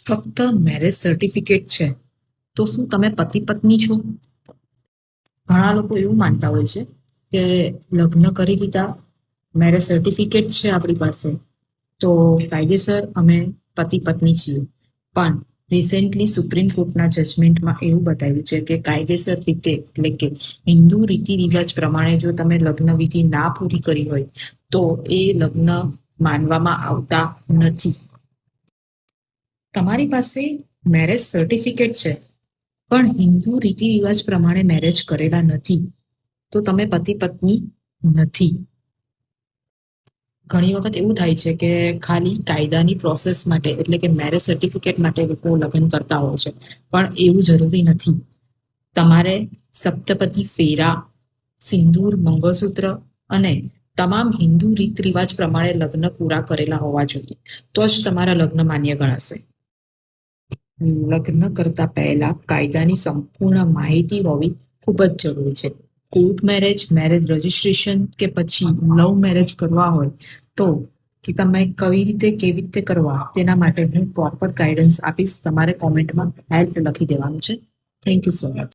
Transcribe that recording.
ફક્ત marriage certificate છે તો શું તમે પતિ પત્ની છો? ઘણા લોકો એવું માનતા હોય છે કે લગ્ન કરી લીધા, મેરેજ સર્ટિફિકેટ છે આપણી પાસે, તો કાયદેસર અમે પતિ પત્ની છીએ. પણ રિસેન્ટલી સુપ્રીમ કોર્ટના જજમેન્ટમાં એવું બતાવ્યું છે કે કાયદેસર રીતે, એટલે કે હિન્દુ રીતિ રિવાજ પ્રમાણે જો તમે લગ્ન વિધિ ના પૂરી કરી હોય તો એ લગ્ન માનવામાં આવતા નથી. તમારી પાસે મેરેજ સર્ટિફિકેટ છે પણ હિન્દુ રીતિ રિવાજ પ્રમાણે મેરેજ કરેલા નથી, તો તમે પતિ પત્ની નથી. ઘણી વખત એવું થાય છે કે ખાલી કાયદાની પ્રોસેસ માટે, એટલે કે મેરેજ સર્ટિફિકેટ માટે લોકો લગ્ન કરતા હોય છે, પણ એવું જરૂરી નથી. તમારે સપ્તપતિ ફેરા, સિંદૂર, મંગળસૂત્ર અને તમામ હિન્દુ રીત રિવાજ પ્રમાણે લગ્ન પૂરા કરેલા હોવા જોઈએ, તો જ તમારા લગ્ન માન્ય ગણાશે. લગ્ન કરતા પહેલા કાયદાની સંપૂર્ણ માહિતી હોવી ખૂબ જ જરૂરી છે. કોર્ટ મેરેજ, મેરેજ રજિસ્ટ્રેશન કે પછી લવ મેરેજ કરવા હોય તો કે તમે કેવી રીતે કરવા તેના માટે હું પ્રોપર ગાઈડન્સ આપીશ. તમારે કોમેન્ટમાં હેલ્પ લખી દેવાનું છે. Thank you so much.